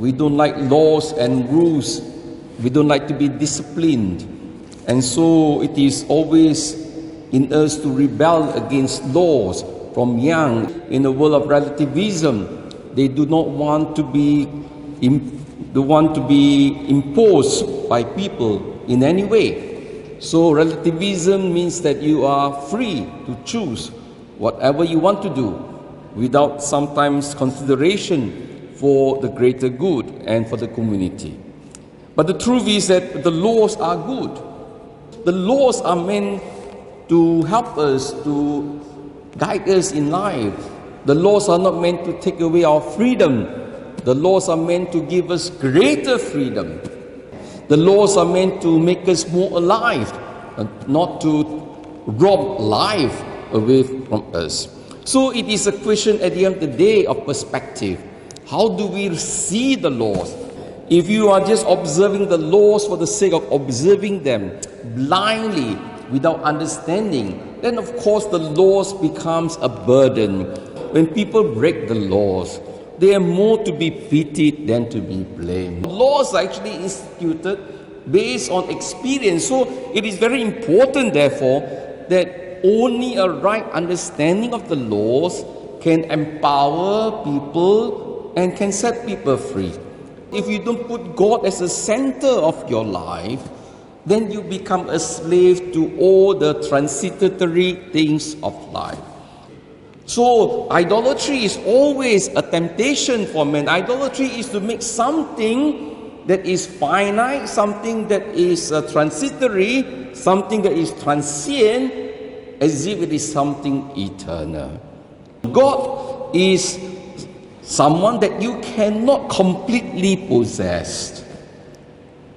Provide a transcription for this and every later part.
We don't like laws and rules. We don't like to be disciplined. And so it is always in us to rebel against laws from young. In the world of relativism, they do not want to be imposed by people in any way. So relativism means that you are free to choose whatever you want to do without sometimes consideration for the greater good and for the community. But the truth is that the laws are good. The laws are meant to help us, to guide us in life. The laws are not meant to take away our freedom. The laws are meant to give us greater freedom. The laws are meant to make us more alive, and not to rob life away from us. So it is a question at the end of the day of perspective. How do we see the laws? If you are just observing the laws for the sake of observing them blindly, without understanding, then of course the laws becomes a burden. When people break the laws, they are more to be pitied than to be blamed. Laws are actually instituted based on experience. So it is very important, therefore, that only a right understanding of the laws can empower people and can set people free. If you don't put God as the center of your life, then you become a slave to all the transitory things of life. So idolatry is always a temptation for men. Idolatry is to make something that is finite, something that is transitory, something that is transient, as if it is something eternal. God is someone that you cannot completely possess.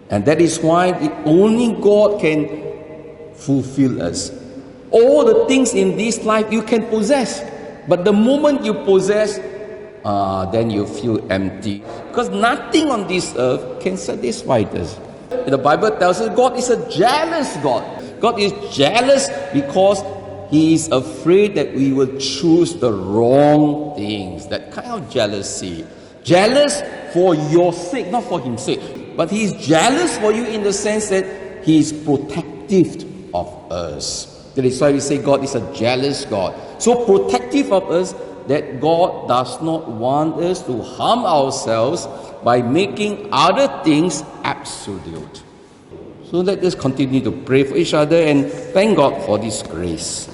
And that is why only God can fulfill us. All the things in this life you can possess. But the moment you possess, then you feel empty. Because nothing on this earth can satisfy us. The Bible tells us God is a jealous God. God is jealous because He is afraid that we will choose the wrong things. That kind of jealousy. Jealous for your sake, not for His sake. But He is jealous for you in the sense that He is protective of us. That is why we say God is a jealous God. So protective of us that God does not want us to harm ourselves by making other things absolute. So let us continue to pray for each other and thank God for this grace.